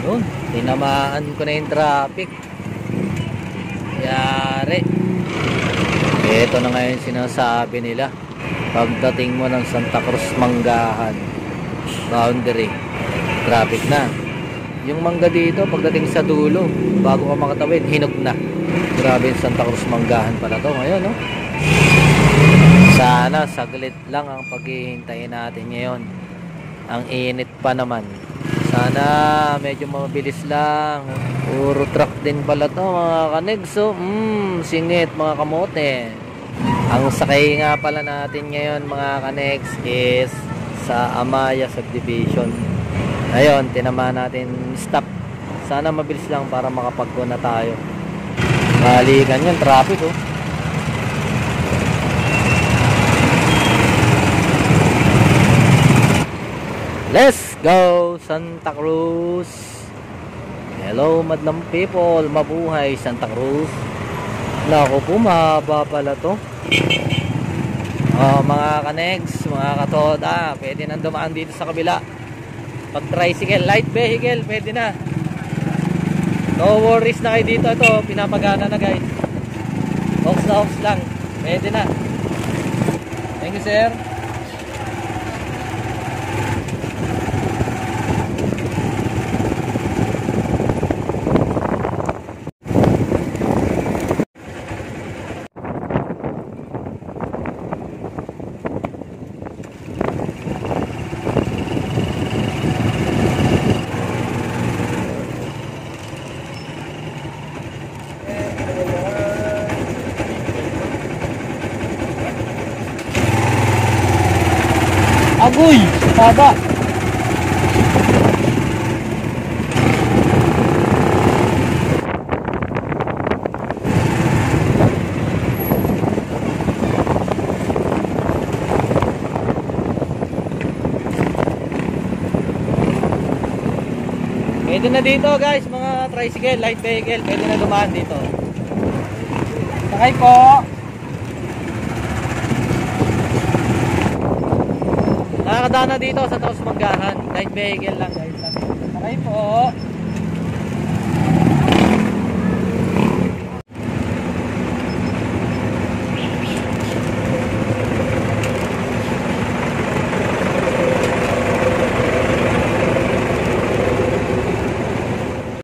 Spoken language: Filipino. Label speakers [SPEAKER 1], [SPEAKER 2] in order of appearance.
[SPEAKER 1] Yun, tinamaan ko na yung traffic. Yari. Ito na ngayon sinasabi nila. Pagdating mo ng Santa Cruz Manggahan boundary, traffic na. Yung mangga dito, pagdating sa dulo, bago ka makatawid, hinog na. Grabe yung Santa Cruz Manggahan pala to ngayon, no? Sana saglit lang ang paghihintayin natin ngayon. Ang init pa naman. Sana medyo mabilis lang. Puro truck din pala to mga kanegso. Singit mga kamote. Ang sakay nga pala natin ngayon mga kanegs is sa Amaya Subdivision. Ayun, tinamaan natin stop. Sana mabilis lang para makapag-go na tayo. Balikan yan, traffic oh. Let's go Santa Cruz. Hello madlang people, mabuhay Santa Cruz. Naku po, mahaba pala to. Mga kanegs, mga katoda, pwede nang dumaan dito sa kabila. Pag tricycle, light vehicle, pwede na. No worries na kayo dito. Ito, pinapagana na guys. Ox na ox lang, pwede na. Thank you sir. Agoy! Baba! Pwede na dito guys, mga tricycle, light vehicle, pwede na dumaan dito. Sakay po! Nakakadaan na dito sa Taos Manggahan. Light vehicle lang guys. Sakay po.